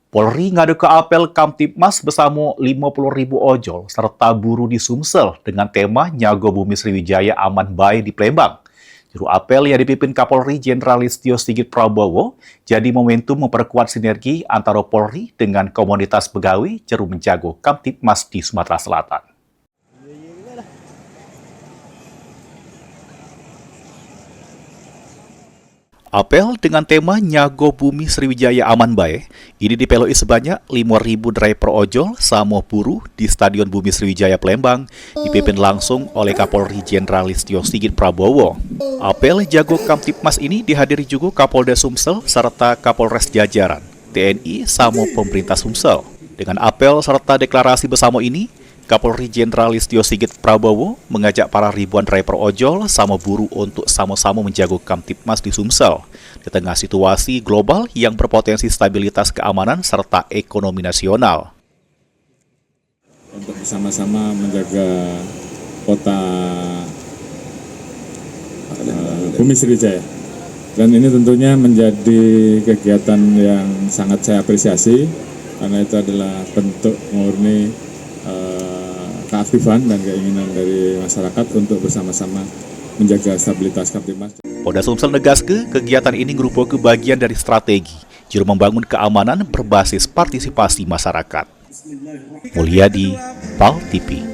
Polri ngadu ke apel Kamtibmas bersama 50.000 ojol serta buruh di Sumsel dengan tema Nyago Bumi Sriwijaya Aman Bae di Palembang. Juru apel yang dipimpin Kapolri Jenderal Listio Sigit Prabowo jadi momentum memperkuat sinergi antara Polri dengan komunitas pegawai jeru menjago Kamtibmas di Sumatera Selatan. Apel dengan tema Nyago Bumi Sriwijaya Aman Bae ini dipeloi sebanyak 5.000 driver ojol sama buruh di Stadion Bumi Sriwijaya Palembang dipimpin langsung oleh Kapolri Jenderal Listio Sigit Prabowo. Apel Jago Kamtibmas ini dihadiri juga Kapolda Sumsel serta Kapolres jajaran, TNI sama pemerintah Sumsel. Dengan apel serta deklarasi bersama ini, Kapolri Jenderal Listio Sigit Prabowo mengajak para ribuan driver ojol sama buruh untuk sama-sama menjaga Kamtibmas di Sumsel di tengah situasi global yang berpotensi stabilitas keamanan serta ekonomi nasional. Untuk bersama-sama menjaga kota Bumi Sriwijaya. Dan ini tentunya menjadi kegiatan yang sangat saya apresiasi karena itu adalah bentuk murni keaktifan dan keinginan dari masyarakat untuk bersama-sama menjaga stabilitas Kamtibmas. Polda Sumsel negaskeun kegiatan ini merupakan bagian dari strategi juru membangun keamanan berbasis partisipasi masyarakat. Mulyadi, PAL TV.